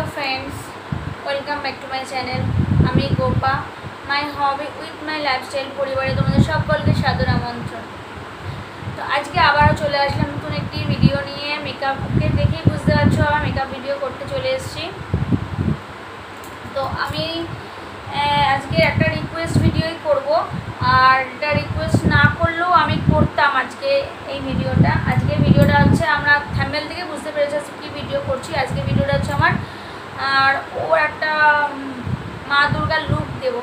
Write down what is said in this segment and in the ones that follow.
Hello friends, welcome back to my channel. আমি Gopa my hobby with my lifestyle পরিবারে তোমাদের সকলকে সাদর আমন্ত্রণ। তো আজকে আবারও চলে আসলাম নতুন একটি ভিডিও নিয়ে। মেকআপকে দেখেই বুঝতে পারছো আমার মেকআপ ভিডিও করতে চলে এসেছি। তো আমি আজকে একটা রিকোয়েস্ট ভিডিওই করব, আর এটা রিকোয়েস্ট না করলেও আমি করতাম আজকে এই ভিডিওটা। আজকে ভিডিওটা হচ্ছে, আমরা থাম্বনেল থেকে বুঝতে পেরেছি কী ভিডিও করছি। আজকে ভিডিওটা হচ্ছে আমার আর ওর একটা মা দুর্গার লুক দেব।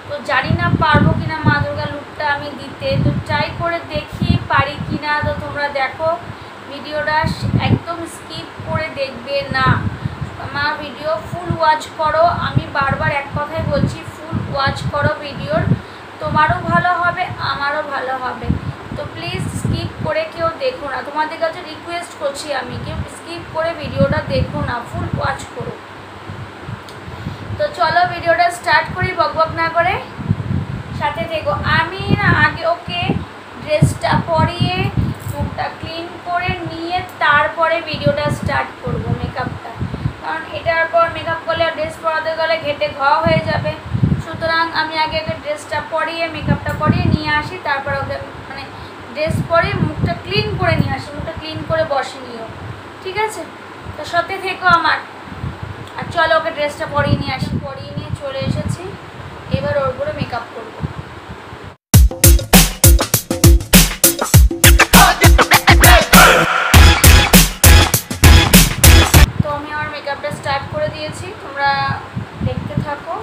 তো জানি না পারবো কিনা মা দুর্গার লুকটা আমি দিতে, তো ট্রাই করে দেখি পারি কিনা। তো তোমরা দেখো ভিডিওটা, একদম স্কিপ করে দেখবে না, আমার ভিডিও ফুল ওয়াচ করো। আমি বারবার এক কথাই বলছি, ফুল ওয়াচ করো ভিডিওর, তোমারও ভালো হবে আমারও ভালো হবে। তো প্লিজ স্কিপ করে কেউ দেখো না, তোমাদের কাছে রিকোয়েস্ট করছি আমি, কেউ স্কিপ করে ভিডিওটা দেখো না, ফুল ওয়াচ করো। তো চলো ভিডিওটা স্টার্ট করি বকবক না করে, সাথে থেকো। আমি না আগে ওকে ড্রেসটা পরিয়ে মুখটা ক্লিন করে নিয়ে তারপরে ভিডিওটা স্টার্ট করবো মেকআপটা, কারণ এটার পর মেকআপ করলে ড্রেস পরাতে গেলে ঘেটে ঘা হয়ে যাবে। সুতরাং আমি আগে ড্রেসটা পরিয়ে মেকআপটা করিয়ে নিয়ে আসি, তারপর ওকে মানে ড্রেস পরে মুখটা ক্লিন করে নিয়ে আসি, মুখটা ক্লিন করে বসে নিও, ঠিক আছে? তো সাথে থেকো আমার। আর চলো ওকে ড্রেসটা পরিয়ে নিয়ে আসি। পরিয়ে নিয়ে চলে এসেছি, এবার ওর উপরে মেকআপ করবো। তো আমি আমার মেকআপটা স্টার্ট করে দিয়েছি, তোমরা দেখতে থাকো,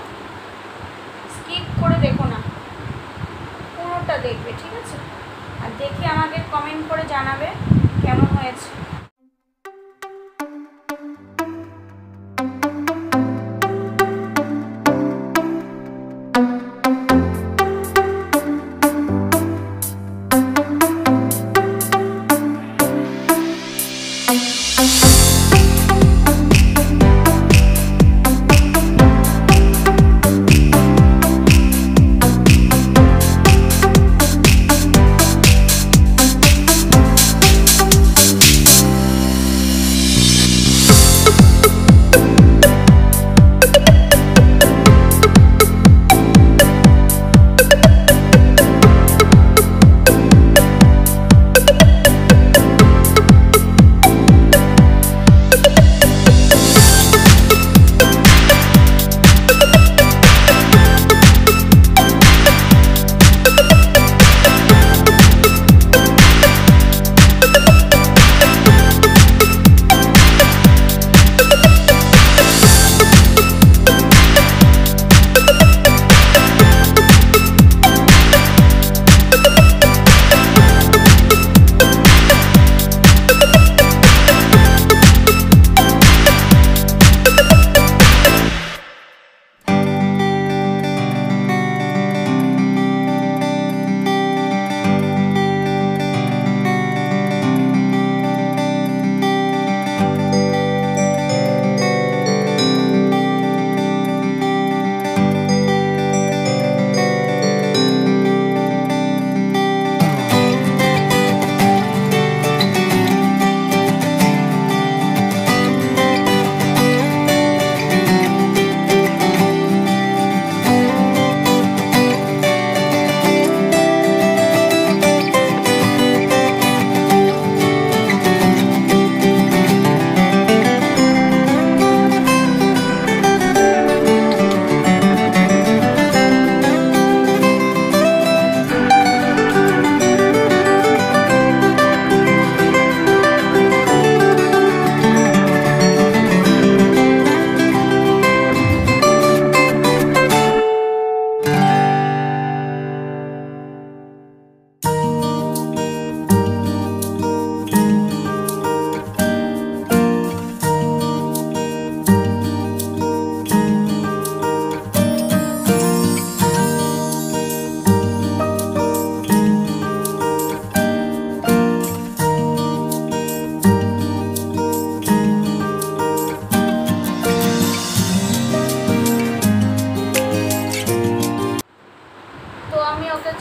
স্কিপ করে দেখো না, পুরোটা দেখবে, ঠিক আছে? আর দেখে আমাকে কমেন্ট করে জানাবে কেমন হয়েছে।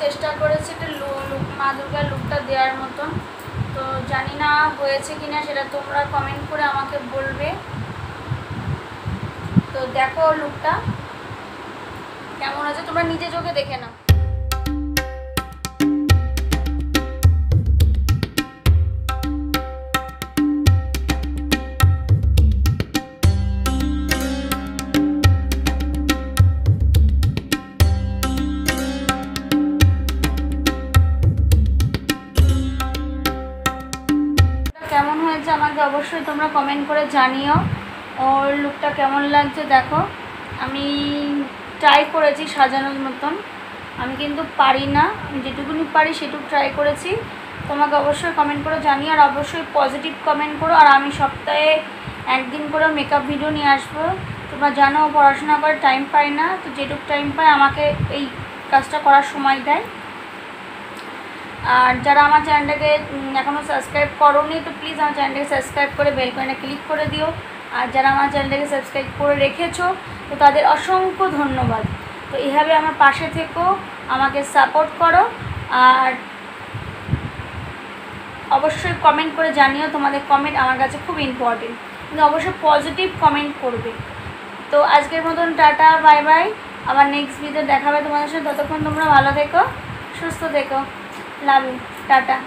চেষ্টা করেছি একটা মা দুর্গার লুকটা দেওয়ার মতন, তো জানি না হয়েছে কিনা সেটা তোমরা কমেন্ট করে আমাকে বলবে। দেখো লুকটা কেমন আছে, তোমরা নিজে চোখে দেখে নাও। কেমন হয়েছে আমাকে অবশ্যই তোমরা কমেন্ট করে জানিও। ওর লুকটা কেমন লাগছে দেখো। আমি ট্রাই করেছি সাজানোর মতন, আমি কিন্তু পারি না, আমি যেটুকুনি পারি সেটুকু ট্রাই করেছি। তোমাকে অবশ্যই কমেন্ট করে জানিও, আর অবশ্যই পজিটিভ কমেন্ট করো। আর আমি সপ্তাহে একদিন করে মেকআপ ভিডিও নিয়ে আসবো। তোমরা জানো পড়াশোনা করে টাইম পাই না, তো যেটুকু টাইম পায় আমাকে এই কাজটা করার সময় দেয়। আর যারা আমার চ্যানেলটাকে এখনও সাবস্ক্রাইব করোনি তো প্লিজ আমার চ্যানেলটাকে সাবস্ক্রাইব করে বেল আইকনে ক্লিক করে দিও। আর যারা আমার চ্যানেলটাকে সাবস্ক্রাইব করে রেখেছো তো তাদের অসংখ্য ধন্যবাদ। তো এইভাবে আমার পাশে থেকো, আমাকে সাপোর্ট করো। আর অবশ্যই কমেন্ট করে জানিও, তোমাদের কমেন্ট আমার কাছে খুব ইম্পর্টেন্ট, কিন্তু অবশ্যই পজিটিভ কমেন্ট করবে। তো আজকের মতন টাটা, বাই বাই। আবার নেক্সট ভিডিও দেখাবে তোমাদের সাথে। ততক্ষণ তোমরা ভালো থেকো, সুস্থ থেকো। Love you, tata.